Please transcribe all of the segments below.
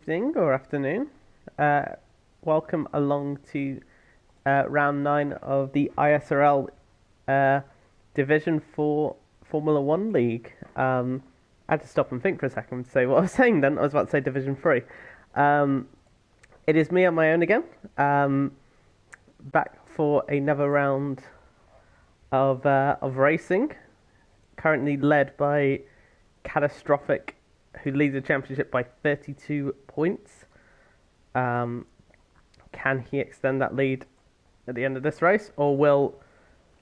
Evening or afternoon. Uh, Welcome along to round 9 of the ISRL Division 4 Formula 1 League. I had to stop and think for a second to say what I was saying then. I was about to say Division 3. It is me on my own again. Back for another round of racing. Currently led by Catastrophic, who leads the championship by 32 points. Can he extend that lead at the end of this race, or will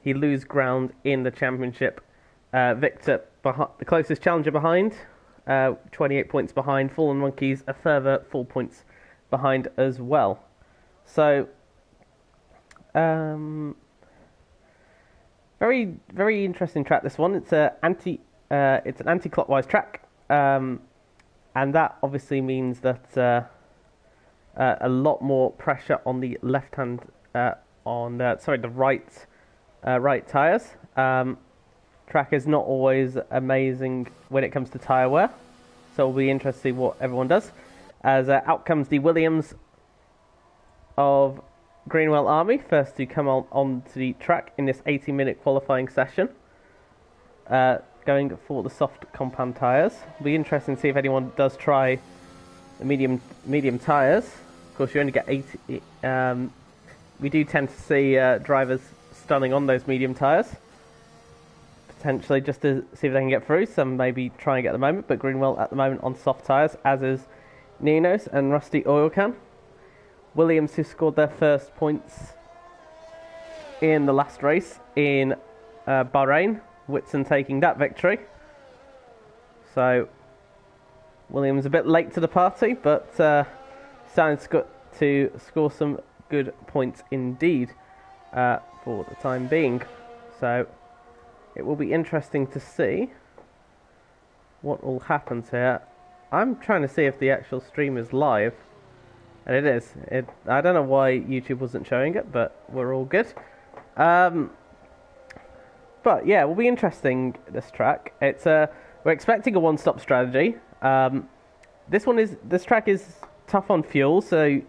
he lose ground in the championship? Victor, the closest challenger behind, 28 points behind. Fallen Monkeys, a further 4 points behind as well. So, very, very interesting track. This one. It's an anti-clockwise track. And that obviously means that a lot more pressure on the left hand, the right tires. Track is not always amazing when it comes to tyre wear, so it'll be interesting to see what everyone does. As out comes the Williams of Greenwell Army, first to come onto the track in this 80-minute qualifying session. Going for the soft compound tyres. It'll be interesting to see if anyone does try the medium tyres. Of course, you only get 80. We do tend to see drivers stunning on those medium tyres, potentially just to see if they can get through. Some maybe trying at the moment, but Greenwell at the moment on soft tyres, as is Ninos and Rusty Oil Can. Williams, who scored their first points in the last race in Bahrain. Whitson taking that victory. So, Williams a bit late to the party, but starting to score some good points indeed for the time being. So, it will be interesting to see what all happens here. I'm trying to see if the actual stream is live. And it is. I don't know why YouTube wasn't showing it, but we're all good. But yeah, it will be interesting, this track. We're expecting a one-stop strategy. This track is tough on fuel, so you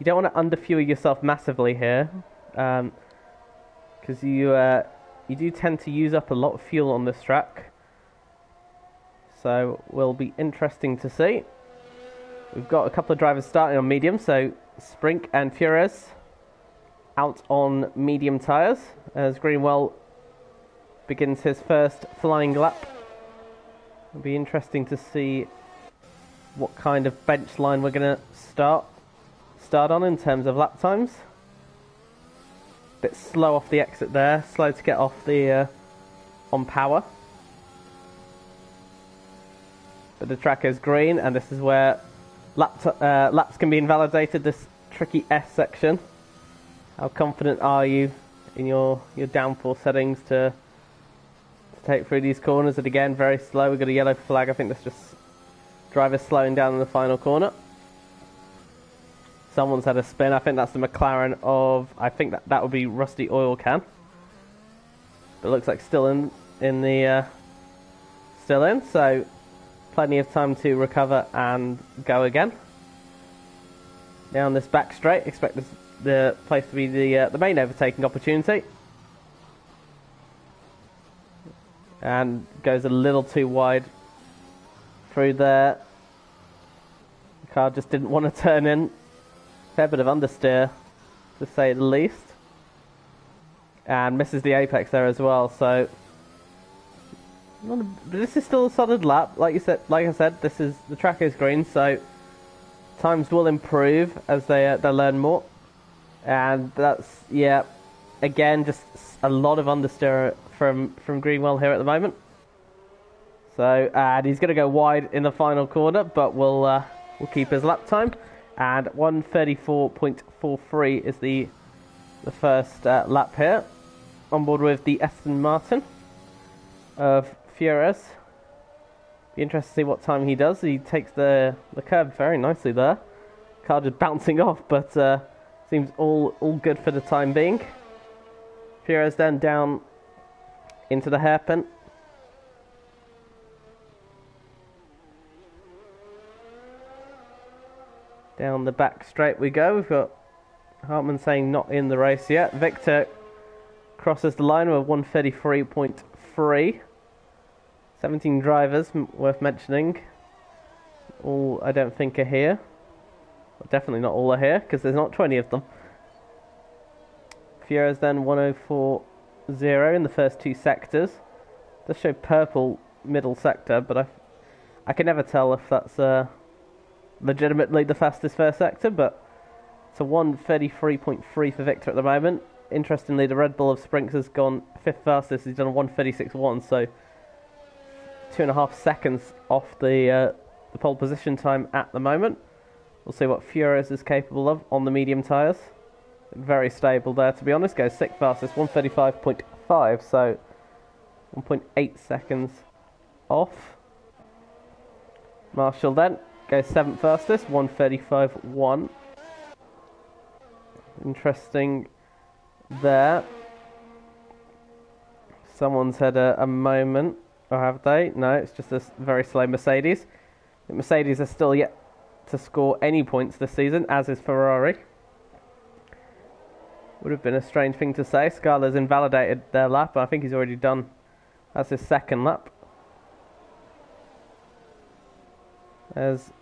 don't want to underfuel yourself massively here, because you do tend to use up a lot of fuel on this track. So will be interesting to see. We've got a couple of drivers starting on medium, so Sprink and Fures out on medium tyres as Greenwell begins his first flying lap. It'll be interesting to see what kind of bench line we're going to start on in terms of lap times. Bit slow off the exit there, slow to get off the on power. But the track is green, and this is where laps can be invalidated. This tricky S section. How confident are you in your downforce settings to take through these corners? And again, very slow. We've got a yellow flag. I think that's just drivers slowing down in the final corner. Someone's had a spin. I think that's the McLaren of, I think that would be Rusty Oil Can. But it looks like still in, so plenty of time to recover and go again. Down this back straight, expect the place to be the main overtaking opportunity. And goes a little too wide through there. The car just didn't want to turn in. Fair bit of understeer, to say the least. And misses the apex there as well. So, but this is still a solid lap. Like I said, the track is green, so times will improve as they learn more. And that's, yeah, again, just a lot of understeer from Greenwell here at the moment. So, and he's going to go wide in the final corner, but we'll keep his lap time. And 1:34.43 is the first lap here. On board with the Aston Martin of Fures. Be interested to see what time he does. He takes the curb very nicely there. Car just bouncing off, but seems all good for the time being. Fures then down into the hairpin. Down the back straight we go. We've got Hartmann saying not in the race yet. Victor crosses the line with 1:33.3. 17 drivers, worth mentioning. All I don't think are here. Well, definitely not all are here, because there's not 20 of them. Fiora's then 1:04.0 in the first two sectors. Does show purple middle sector, but I can never tell if that's legitimately the fastest first sector, but it's a 1:33.3 for Victor at the moment. Interestingly, the Red Bull of Sprinks has gone fifth fastest. He's done a 1:36.1, so 2.5 seconds off the pole position time at the moment. We'll see what Fiora's is capable of on the medium tyres. Very stable there, to be honest. Goes sixth fastest, 1:35.5, so 1.8 seconds off. Marshall then goes seventh fastest, 1:35.1. Interesting there. Someone's had a moment, or have they? No, it's just a very slow Mercedes. The Mercedes are still yet to score any points this season, as is Ferrari. Would have been a strange thing to say. Scala's invalidated their lap, but I think he's already done. That's his second lap. There's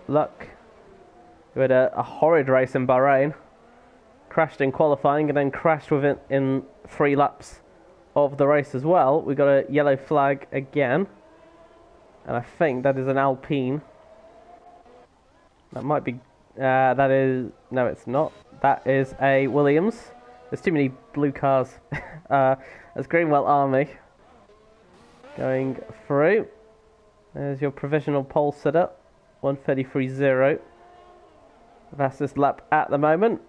Luck, who had a horrid race in Bahrain. Crashed in qualifying and then crashed with it in 3 laps of the race as well. We got a yellow flag again. And I think that is an Alpine. That might be... that is... No, it's not. That is a Williams. There's too many blue cars. That's Greenwell Army going through. There's your provisional pole setup. 1:33.0. Fastest lap at the moment.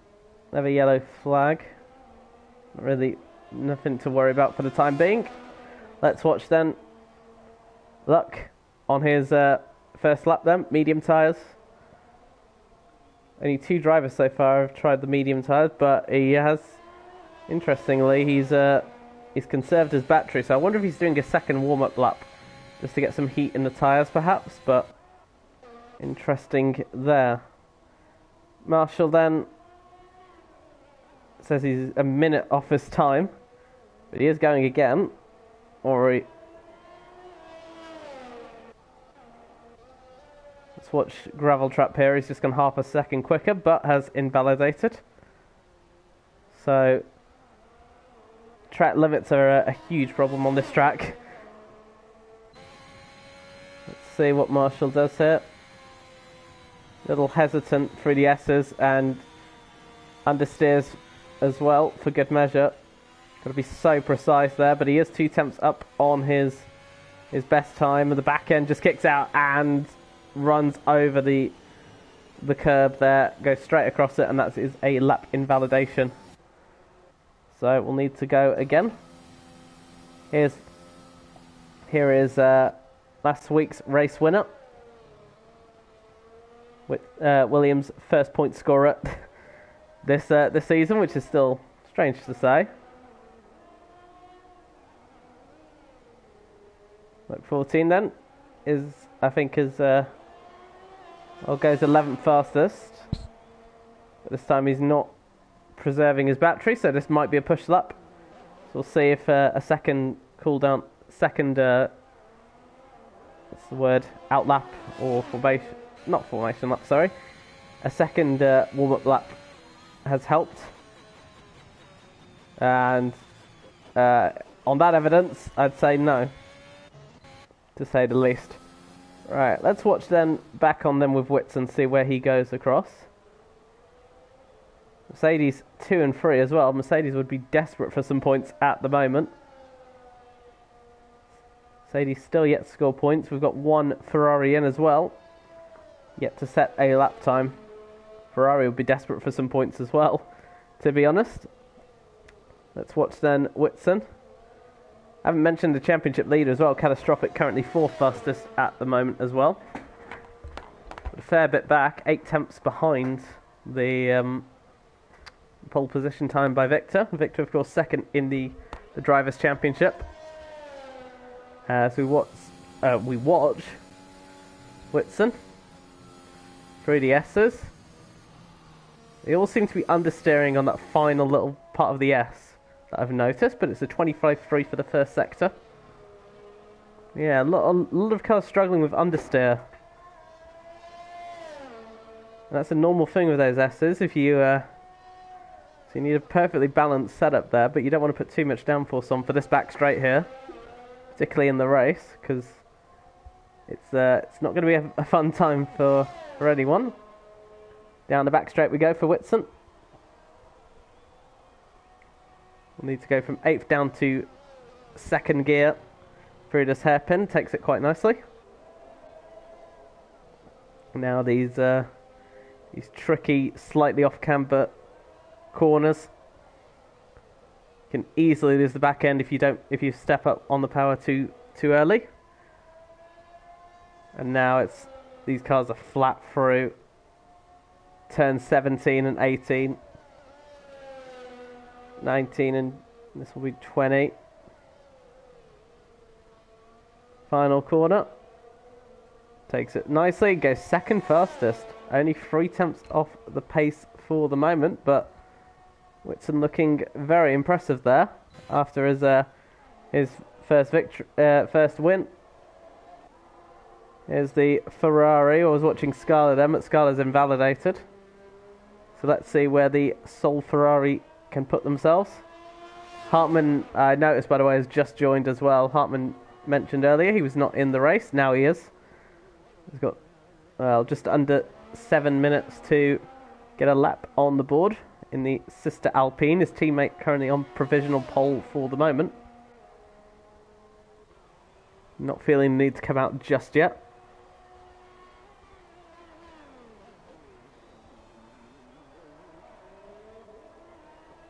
Another yellow flag. Not really nothing to worry about for the time being. Let's watch then. Luck on his first lap then. Medium tyres. Only 2 drivers so far have tried the medium tyres, but he has, interestingly, he's conserved his battery, so I wonder if he's doing a second warm-up lap just to get some heat in the tyres perhaps, but interesting there. Marshall then says he's a minute off his time, but he is going again, or let's watch Gravel Trap here. He's just gone half a second quicker, but has invalidated. So, track limits are a huge problem on this track. Let's see what Marshall does here. A little hesitant through the S's and understeers as well for good measure. Got to be so precise there, but he is 2 tenths up on his best time, and the back end just kicks out and runs over the curb there, goes straight across it, and that is a lap invalidation. So we'll need to go again. Here is last week's race winner, with Williams' first point scorer this season, which is still strange to say. Look, 14 then is, I think, goes 11th fastest. But this time he's not preserving his battery, so this might be a push lap. So we'll see if a second cooldown, what's the word, out lap or formation, not formation lap, sorry. A second warm-up lap has helped. And on that evidence, I'd say no, to say the least. Right, let's watch then back on them with Whitson, see where he goes across. Mercedes 2 and 3 as well. Mercedes would be desperate for some points at the moment. Mercedes still yet to score points. We've got one Ferrari in as well, yet to set a lap time. Ferrari would be desperate for some points as well, to be honest. Let's watch then Whitson. I haven't mentioned the championship leader as well. Catastrophic, currently 4th fastest at the moment as well. A fair bit back, 8 tenths behind the pole position time by Victor. Victor, of course, second in the Drivers' Championship. As we watch Whitson. through the S's. They all seem to be understeering on that final little part of the S that I've noticed, but it's a 25-3 for the first sector. Yeah, a lot of cars struggling with understeer. That's a normal thing with those S's. If you so you need a perfectly balanced setup there, but you don't want to put too much downforce on for this back straight here, particularly in the race, because it's not going to be a fun time for anyone. Down the back straight we go for Whitson. We'll need to go from 8th down to 2nd gear through this hairpin. Takes it quite nicely. Now these tricky, slightly off camber corners. You can easily lose the back end if you step up on the power too early. And now these cars are flat through turn 17 and 18, 19, and this will be 20. Final corner. Takes it nicely, goes second fastest. Only 3/10 off the pace for the moment, but Whitson looking very impressive there after his first win. Here's the Ferrari. I was watching Scarlet then, but Scarlet's invalidated. So let's see where the Sol Ferrari can put themselves. Hartman, I noticed by the way, has just joined as well. Hartman mentioned earlier he was not in the race. Now he is. He's got, well, just under 7 minutes to get a lap on the board in the sister Alpine. His teammate currently on provisional pole for the moment. Not feeling the need to come out just yet.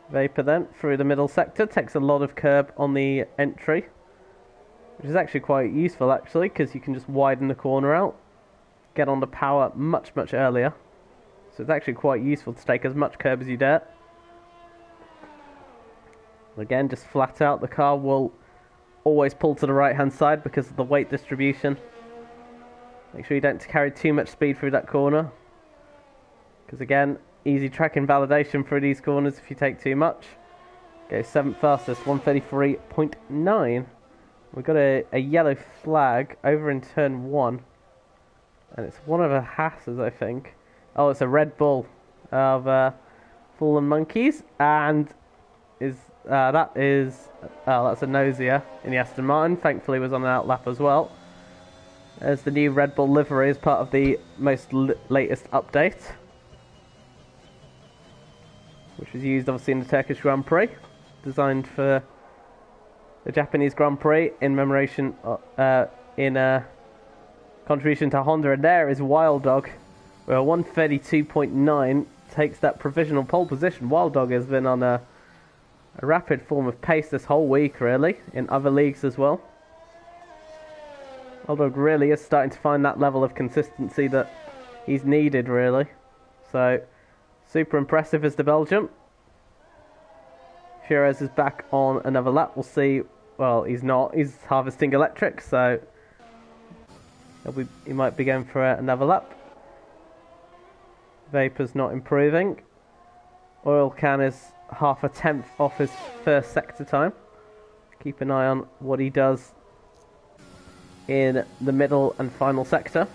Vapor then through the middle sector, takes a lot of curb on the entry, which is actually quite useful actually, because you can just widen the corner out, get on the power much earlier. So it's actually quite useful to take as much curb as you dare. Again, just flat out, the car will always pull to the right hand side because of the weight distribution. Make sure you don't carry too much speed through that corner, because again, easy track invalidation through these corners if you take too much. Go 7th fastest, 133.9. We've got a yellow flag over in turn 1. And it's one of the Haas's, I think. Oh, it's a Red Bull of Fallen Monkeys. And that's a Nosier in the Aston Martin. Thankfully was on an outlap as well. There's the new Red Bull livery as part of the most latest update, which was used obviously in the Turkish Grand Prix, designed for the Japanese Grand Prix in commemoration in contribution to Honda. And there is Wild Dog, where 132.9 takes that provisional pole position. Wild Dog has been on a rapid form of pace this whole week, really, in other leagues as well. Wild Dog really is starting to find that level of consistency that he's needed, really. So, super impressive as the Belgian. Fures is back on another lap. We'll see. Well, he's not. He's harvesting electric, so he might be going for another lap. Vapor's not improving. Oil Can is 0.5 off his first sector time. Keep an eye on what he does in the middle and final sector.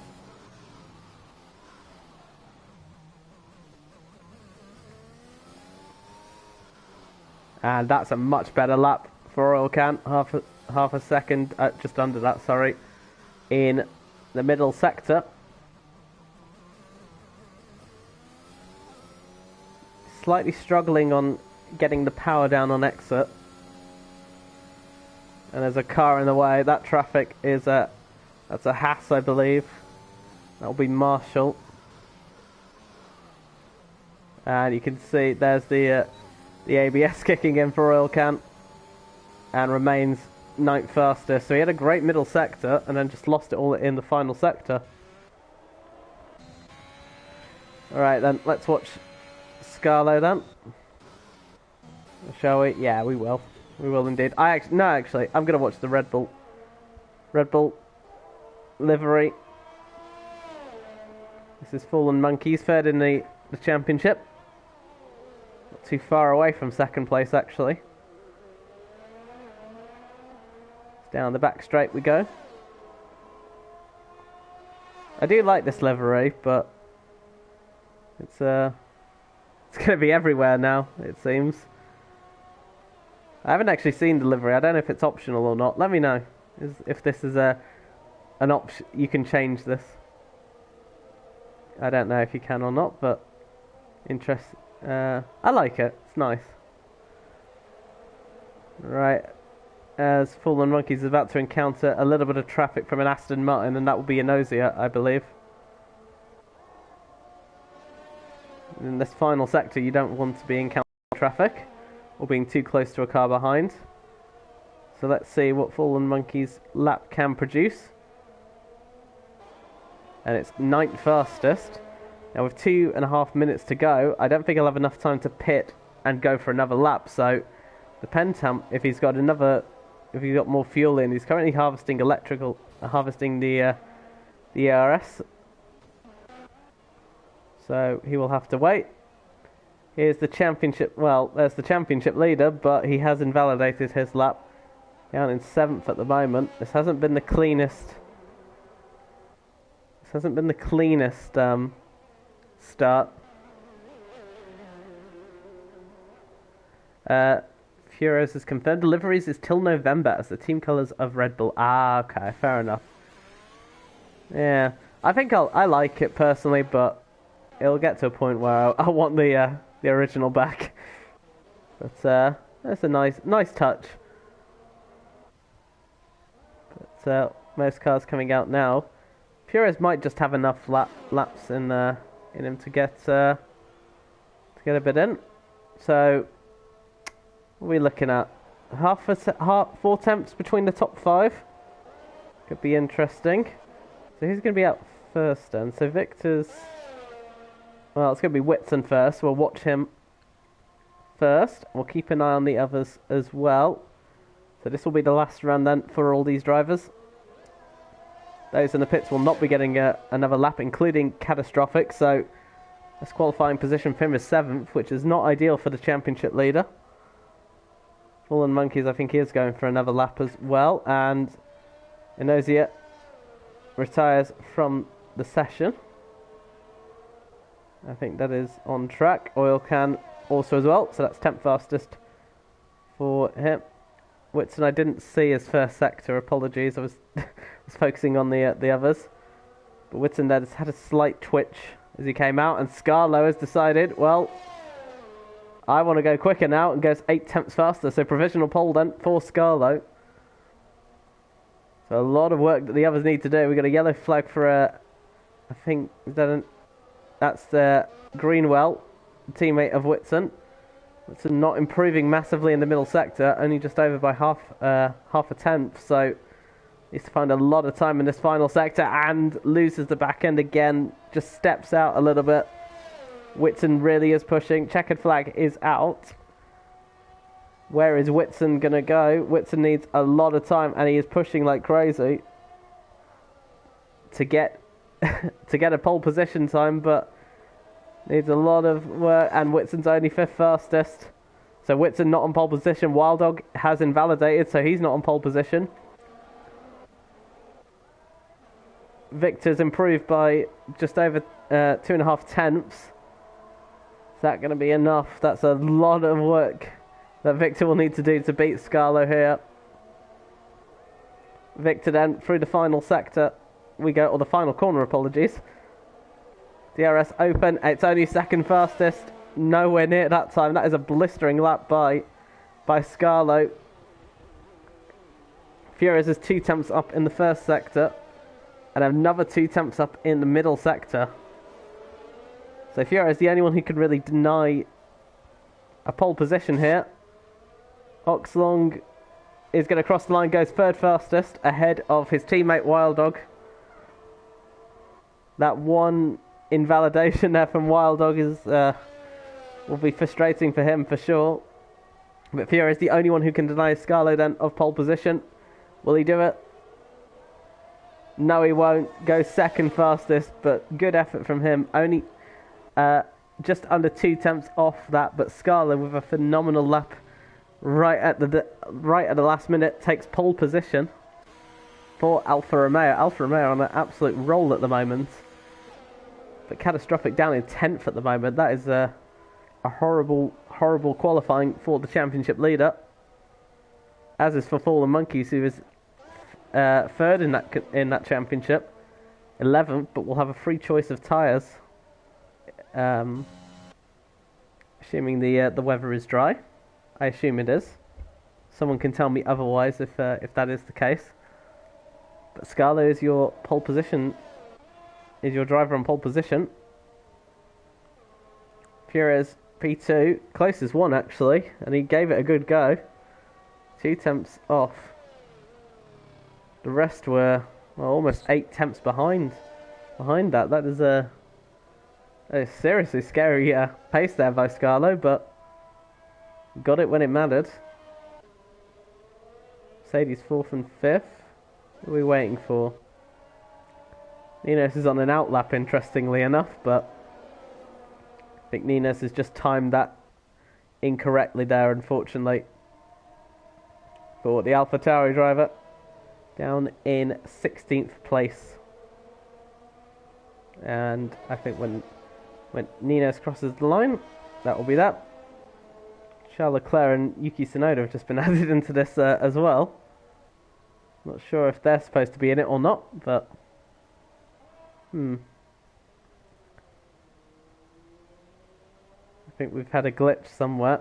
And that's a much better lap for Oil Can. Half a second, just under that, sorry, in the middle sector. Slightly struggling on getting the power down on exit. And there's a car in the way. That traffic is that's a Haas, I believe. That'll be Marshall. And you can see there's the ABS kicking in for Oil Can, and remains 9th fastest. So he had a great middle sector and then just lost it all in the final sector. Alright then, let's watch Scarlo then. Shall we? Yeah, we will. We will indeed. Actually, I'm going to watch the Red Bull livery. This is Fallen Monkeys, third in the championship. Not too far away from second place, actually. Down the back straight we go. I do like this livery, but it's going to be everywhere now, it seems. I haven't actually seen the livery. I don't know if it's optional or not. Let me know if this is an option. You can change this. I don't know if you can or not, but I like it. It's nice. Right. As Fallen Monkeys is about to encounter a little bit of traffic from an Aston Martin, and that will be a Nausea, I believe. In this final sector, you don't want to be encountering traffic or being too close to a car behind. So let's see what Fallen Monkeys lap can produce. And it's 9th fastest. Now with 2.5 minutes to go, I don't think he'll have enough time to pit and go for another lap. So depends how if he's got more fuel in. He's currently harvesting the ERS. So he will have to wait. Here's the championship. Well, there's the championship leader, but he has invalidated his lap. Down in 7th at the moment. This hasn't been the cleanest. Start. Furious has confirmed deliveries is till November as the team colours of Red Bull. Ah, okay, fair enough. Yeah, I think I like it personally, but it'll get to a point where I want the original back. But that's a nice touch. But most cars coming out now. Furious might just have enough laps in him to get a bit in. So what are we looking at? 4 attempts between the top 5. Could be interesting. So who's going to be out first then? So Victor's... Well, it's going to be Whitson first. We'll watch him first. We'll keep an eye on the others as well. So this will be the last run then for all these drivers. Those in the pits will not be getting another lap, including Catastrophic. So this qualifying position for him is 7th, which is not ideal for the championship leader. Fallen Monkeys, I think he is going for another lap as well. And Inozia retires from the session. I think that is on track. Oil Can also as well. So that's 10th fastest for him. Whitson, I didn't see his first sector. Apologies. I was focusing on the others. But Whitson there has had a slight twitch as he came out. And Scarlo has decided, well, I want to go quicker now and goes 8/10 faster. So provisional pole then for Scarlo. So a lot of work that the others need to do. We've got a yellow flag for I think that's Greenwell, teammate of Whitson. Whitson not improving massively in the middle sector, only just over by half a tenth. So needs to find a lot of time in this final sector and loses the back end again. Just steps out a little bit. Whitson really is pushing. Checkered flag is out. Where is Whitson going to go? Whitson needs a lot of time, and he is pushing like crazy to get a pole position time, but needs a lot of work, and Whitson's only 5th fastest. So Whitson not on pole position. Wild Dog has invalidated, so he's not on pole position. Victor's improved by just over 2.5 tenths. Is that going to be enough? That's a lot of work that Victor will need to do to beat Scarlo here. Victor then through the final sector we go, or the final corner, apologies. DRS open, it's only 2nd fastest, nowhere near that time. That is a blistering lap by Scarlo. Furious is 2 tenths up in the first sector and another 2 tenths up in the middle sector. So Furious is the only one who could really deny a pole position here. Oxlong is going to cross the line, goes 3rd fastest ahead of his teammate Wild Dog. That one invalidation there from Wild Dog is will be frustrating for him for sure. But Fiora is the only one who can deny Scarlo then of pole position. Will he do it? No, he won't. Go second fastest, but good effort from him. Only just under 2 tenths off that, but Scala with a phenomenal lap right at the last minute takes pole position for Alfa Romeo. Alfa Romeo on an absolute roll at the moment, but catastrophic down in 10th at the moment. That is a horrible qualifying for the championship leader, as is for Fallen Monkeys, who is third in that championship, 11th, but will have a free choice of tyres, assuming the weather is dry. I assume it is. Someone can tell me otherwise if that is the case. But Scala is your driver on pole position. Fierez P2, closest one actually, and he gave it a good go. 2 tenths off. The rest were almost 8 tenths behind that. That is a seriously scary pace there by Scalo, but got it when it mattered. Mercedes 4th and 5th. What are we waiting for? Ninos is on an outlap, interestingly enough, but I think Ninos has just timed that incorrectly there, unfortunately. For the AlphaTauri driver, down in 16th place. And I think when Ninos crosses the line, that will be that. Charles Leclerc and Yuki Tsunoda have just been added into this as well. Not sure if they're supposed to be in it or not, but I think we've had a glitch somewhere.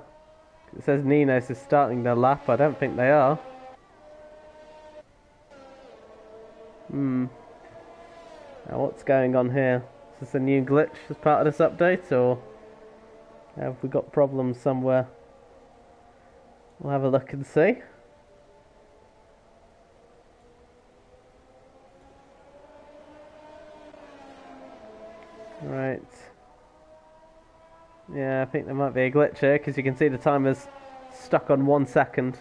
It says Ninos is starting their lap. I don't think they are. Now what's going on here? Is this a new glitch as part of this update, or have we got problems somewhere? We'll have a look and see. Right. Yeah, I think there might be a glitch here, because you can see the timer's stuck on 1 second.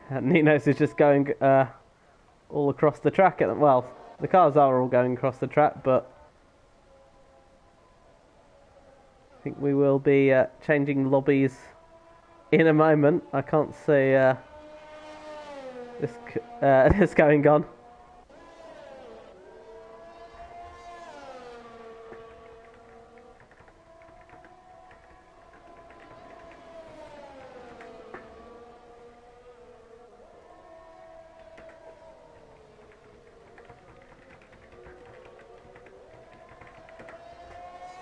And Ninos is just going all across the track. Well, the cars are all going across the track, but I think we will be changing lobbies in a moment. I can't see this going on.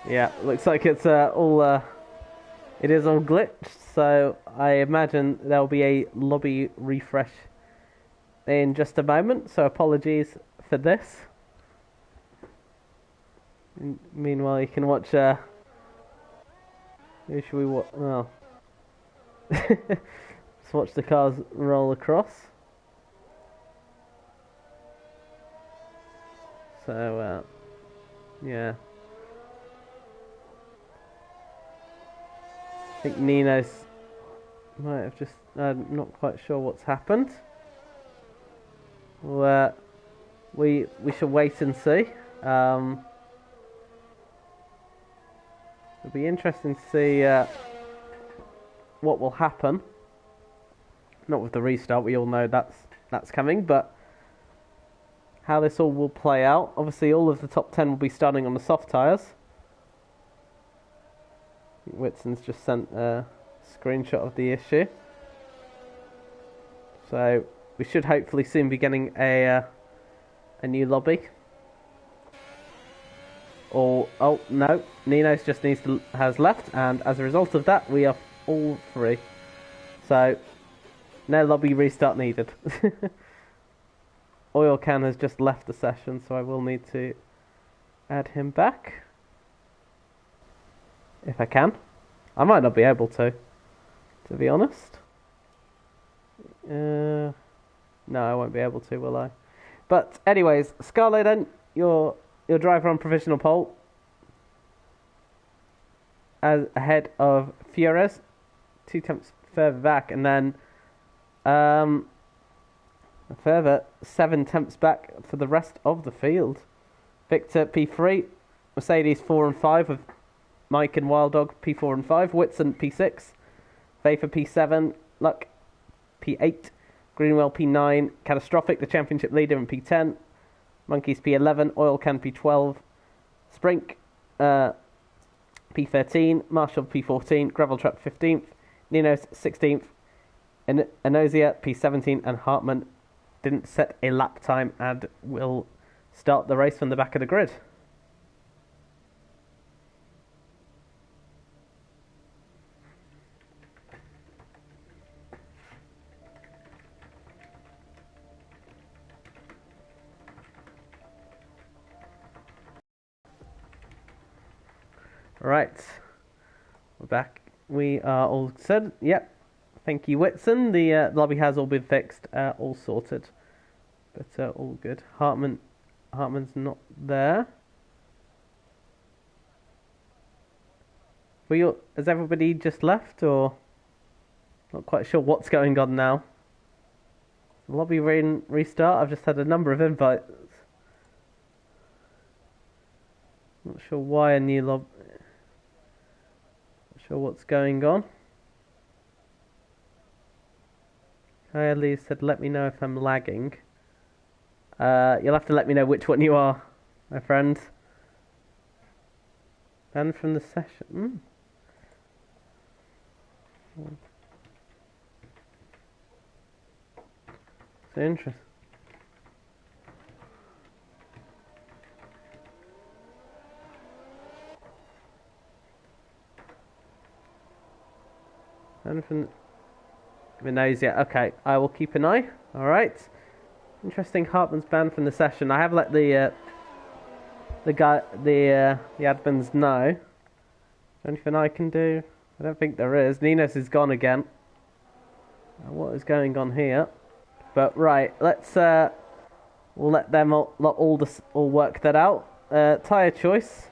Yeah, looks like it's all it is all glitched, so I imagine there'll be a lobby refresh in just a moment, so apologies for this. Meanwhile, you can watch who should we watch? Oh. Let's watch the cars roll across. So yeah, I think Ninos might have just not quite sure what's happened. Well, we shall wait and see. It'll be interesting to see what will happen. Not with the restart, we all know that's coming, but how this all will play out. Obviously, all of the top 10 will be starting on the soft tyres. Whitson's just sent a screenshot of the issue. So we should hopefully soon be getting a new lobby. Or oh no, Ninos just has left, and as a result of that, we are all free. So no lobby restart needed. Oil Can has just left the session, so I will need to add him back. If I can. I might not be able to be honest. No, I won't be able to, will I? But anyways, Scarlet then, your driver on provisional pole, as ahead of Fierez, 2 tenths further back, and then A further 7 attempts back for the rest of the field. Victor P3, Mercedes 4 and 5 with Mike and Wild Dog P4 and 5, Whitson P6, Vapor P7, Luck P8, Greenwell P9, Catastrophic, the championship leader, in P10, Monkeys P11, Oil Can P12, Sprink P13, Marshall P14, Gravel Truck 15th, Ninos 16th, Enosia P17, and Hartman didn't set a lap time and will start the race from the back of the grid. Right, we're back. We are all set. Yep. Thank you, Whitson. The lobby has all been fixed, all sorted, but all good. Hartman's not there. Has everybody just left, or not quite sure what's going on now? The lobby restart. I've just had a number of invites. Not sure why a new lobby. Not sure what's going on. Lee said, "Let me know if I'm lagging." You'll have to let me know which one you are, my friend. Banned from the session. So interesting. Banned from Vinosia. Okay, I will keep an eye. All right. Interesting. Hartman's banned from the session. I have let the admins know. Is there anything I can do? I don't think there is. Ninos is gone again. What is going on here? But right, let's we'll let them all work that out. Tyre choice.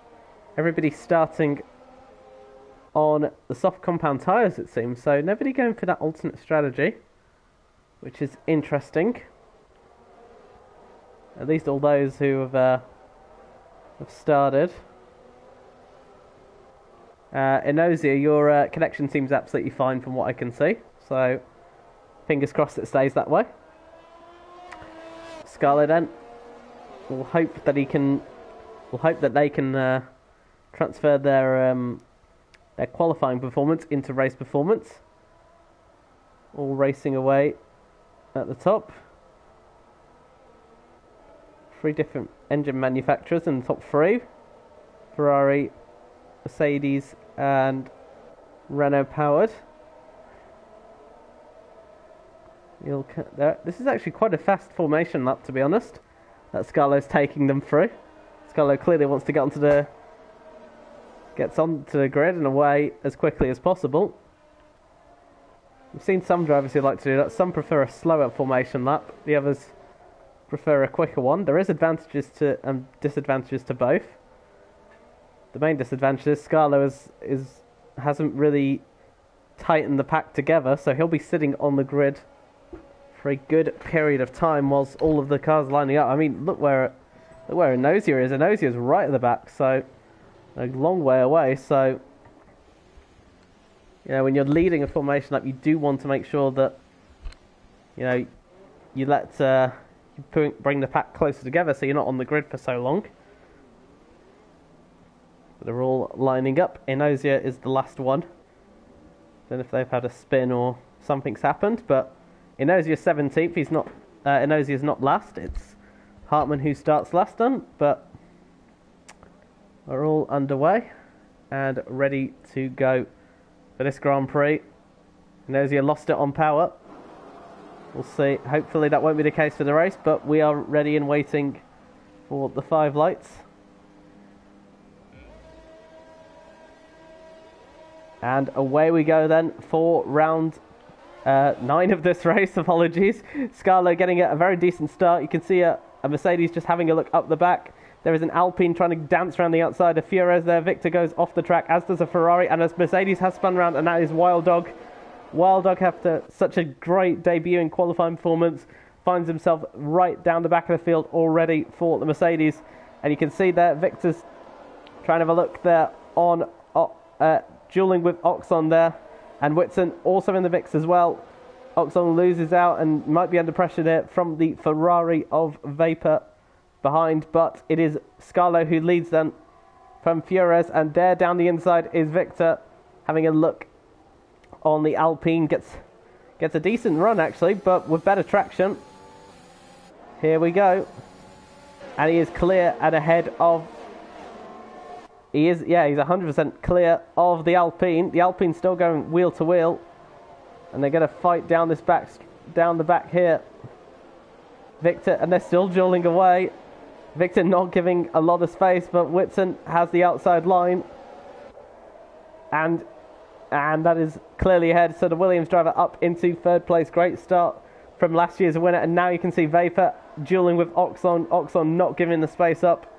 Everybody's starting on the soft compound tyres, it seems. So nobody going for that alternate strategy, which is interesting. At least all those who have started. Enosia, your connection seems absolutely fine from what I can see. So fingers crossed it stays that way. Scarlet then. We'll hope that they can transfer their qualifying performance into race performance. All racing away at the top. 3 different engine manufacturers in the top 3. Ferrari, Mercedes and Renault powered. This is actually quite a fast formation lap, to be honest, that Scarlo's taking them through. Scarlo clearly wants to gets onto the grid and away as quickly as possible. We've seen some drivers who like to do that. Some prefer a slower formation lap. The others prefer a quicker one. There is advantages to and disadvantages to both. The main disadvantage is Scarlo hasn't really tightened the pack together, so he'll be sitting on the grid for a good period of time whilst all of the cars lining up. I mean, look where Enosia is. Enosia is right at the back, so a long way away. So, you know, when you're leading a formation lap, you do want to make sure that, you know, you bring the pack closer together so you're not on the grid for so long. But they're all lining up. Enosia is the last one. Don't know if they've had a spin or something's happened, but Enosia's 17th. Enosia's not last. It's Hartman who starts last on, but we're all underway and ready to go for this Grand Prix. Enosia lost it on power. We'll see. Hopefully that won't be the case for the race, but we are ready and waiting for the 5 lights. And away we go then for round 9 of this race. Apologies. Scarlo getting a very decent start. You can see a Mercedes just having a look up the back. There is an Alpine trying to dance around the outside. A Fiore's there. Victor goes off the track, as does a Ferrari. And as Mercedes has spun around, and that is Wild Dog. Wild Dog, after such a great debut in qualifying performance, finds himself right down the back of the field already for the Mercedes. And you can see there, Victor's trying to have a look there on dueling with Oxon there. And Whitson also in the mix as well. Oxon loses out and might be under pressure there from the Ferrari of Vapor behind. But it is Scarlo who leads them from Fures. And there down the inside is Victor having a look on the Alpine. Gets a decent run actually, but with better traction. Here we go. And he is clear and ahead of... he's 100% clear of the Alpine. The Alpine's still going wheel to wheel. And they're going to fight down the back here. Victor, and they're still dueling away. Victor not giving a lot of space, but Whitson has the outside line. And that is clearly ahead. So the Williams driver up into third place. Great start from last year's winner. And now you can see Vapor dueling with Oxon. Oxon not giving the space up.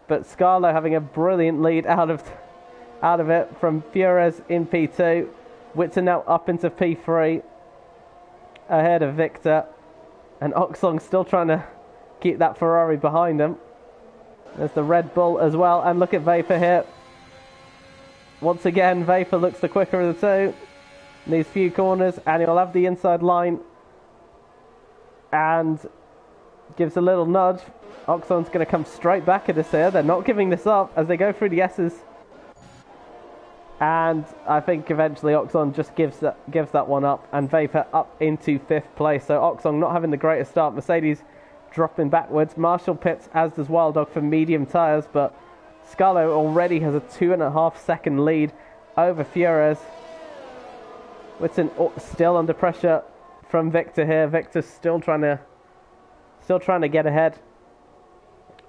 But Scarlo having a brilliant lead out of it from Fures in P2. Whitson now up into P3 ahead of Victor. And Oxon still trying to keep that Ferrari behind him. There's the Red Bull as well. And look at Vapor here. Once again, Vapor looks the quicker of the two in these few corners. And he'll have the inside line. And gives a little nudge. Oxon's going to come straight back at us here. They're not giving this up as they go through the S's. And I think eventually Oxon just gives that one up. And Vapor up into 5th place. So Oxon not having the greatest start. Mercedes dropping backwards. Marshall pits, as does Wild Dog, for medium tyres. But Scarlo already has a 2.5 second lead over Fures. Whitson still under pressure from Victor here. Victor's still trying to get ahead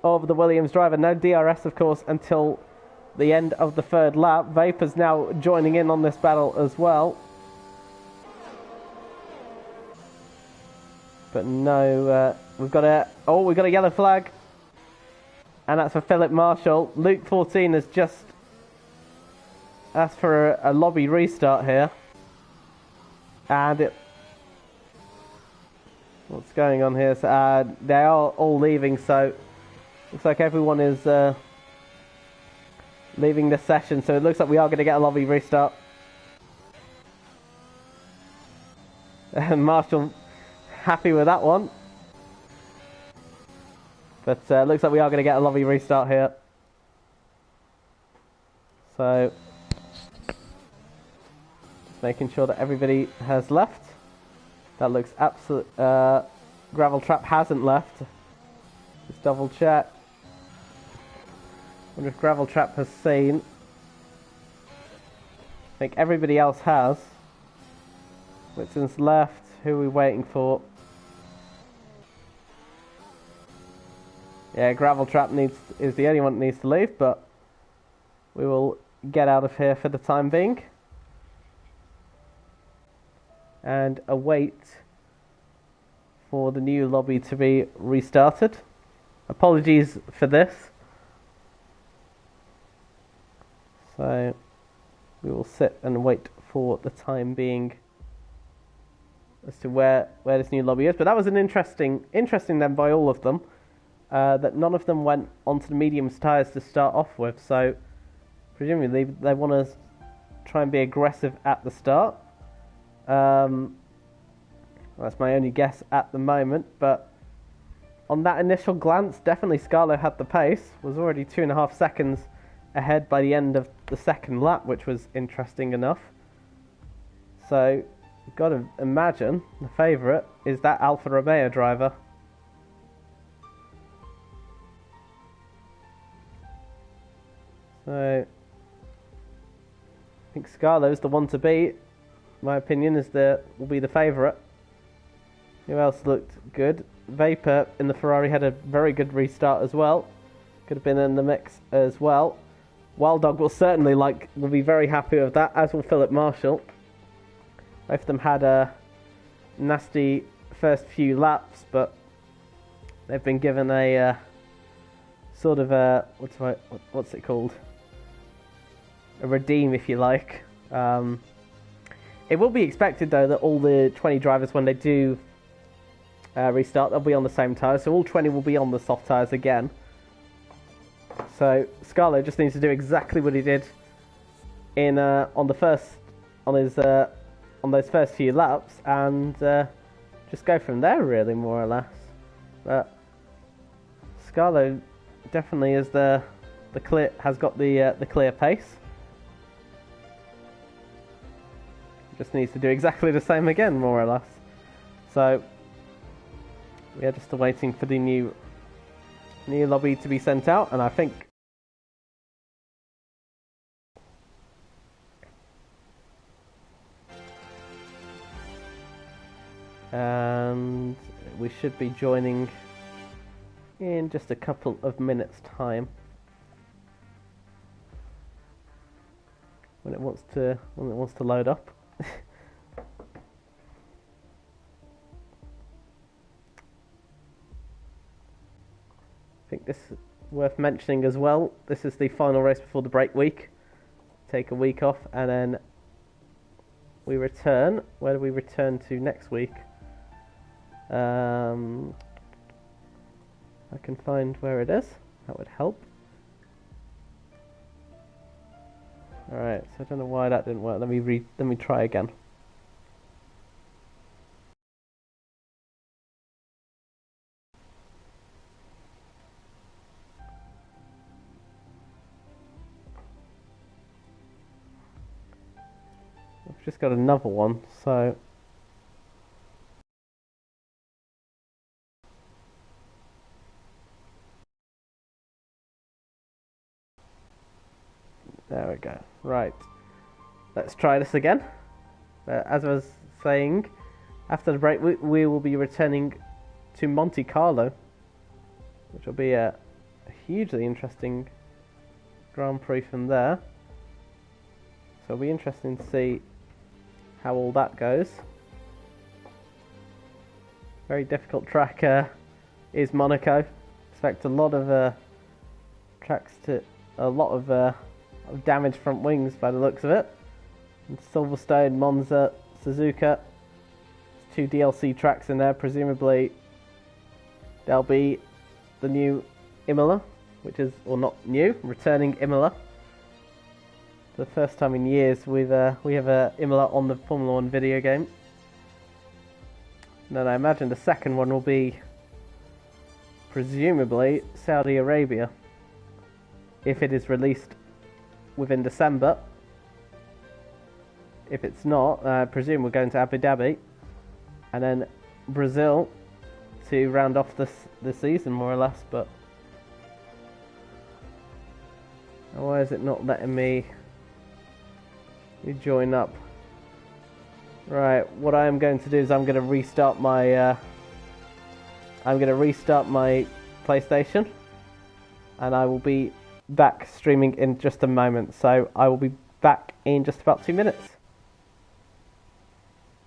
of the Williams driver. No DRS, of course, until the end of the third lap. Vapor's now joining in on this battle as well. But no, we've got a yellow flag. And that's for Philip Marshall. Luke 14 has just asked for a lobby restart here. And what's going on here? So, they are all leaving, so looks like everyone is leaving the session. So it looks like we are going to get a lobby restart. And Marshall happy with that one. But looks like we are going to get a lobby restart here. So just making sure that everybody has left. That looks absolute. Gravel Trap hasn't left. Just double check. Wonder if Gravel Trap has seen. I think everybody else has. Whitson's left. Who are we waiting for? Yeah, Gravel Trap is the only one that needs to leave, but we will get out of here for the time being. And await for the new lobby to be restarted. Apologies for this. So we will sit and wait for the time being as to where this new lobby is. But that was an interesting then by all of them. That none of them went onto the mediums tyres to start off with, so presumably they want to try and be aggressive at the start. That's my only guess at the moment, but on that initial glance, definitely Scarlo had the pace, was already 2.5 seconds ahead by the end of the second lap, which was interesting enough. So, you've got to imagine the favourite is that Alfa Romeo driver. So, I think Scarlo's the one to beat. My opinion is will be the favourite. Who else looked good? Vapor in the Ferrari had a very good restart as well. Could have been in the mix as well. Wild Dog will be very happy with that, as will Philip Marshall. Both of them had a nasty first few laps, but they've been given a sort of a what's it called? A redeem, if you like. It will be expected though that all the 20 drivers, when they do restart, they'll be on the same tyres. So all 20 will be on the soft tyres again. So Scarlo just needs to do exactly what he did in on those first few laps, and just go from there, really, more or less. But Scarlo definitely is has got the clear pace. Just needs to do exactly the same again, more or less. So we are just waiting for the new lobby to be sent out, and I think we should be joining in just a couple of minutes' time when it wants to load up. I think this is worth mentioning as well. This is the final race before the break week. Take a week off, and then we return. Where do we return to next week? I can find where it is. That would help. Alright, so I don't know why that didn't work. Let me try again. I've just got another one, so there we go. Right, let's try this again. As I was saying, after the break, we will be returning to Monte Carlo, which will be a hugely interesting Grand Prix from there. So it'll be interesting to see how all that goes. Very difficult track is Monaco. Expect a lot of of damaged front wings by the looks of it. And Silverstone, Monza, Suzuka. There's 2 DLC tracks in there. Presumably there'll be the new Imola, which is, or not new, returning Imola. For the first time in years we have a Imola on the Formula 1 video game. And then I imagine the second one will be presumably Saudi Arabia, if it is released within December. If it's not, I presume we're going to Abu Dhabi, and then Brazil to round off the season, more or less. But why is it not letting me join up? Right, what I am going to do is I'm going to restart my PlayStation, and I will be back streaming in just a moment. So I will be back in just about 2 minutes.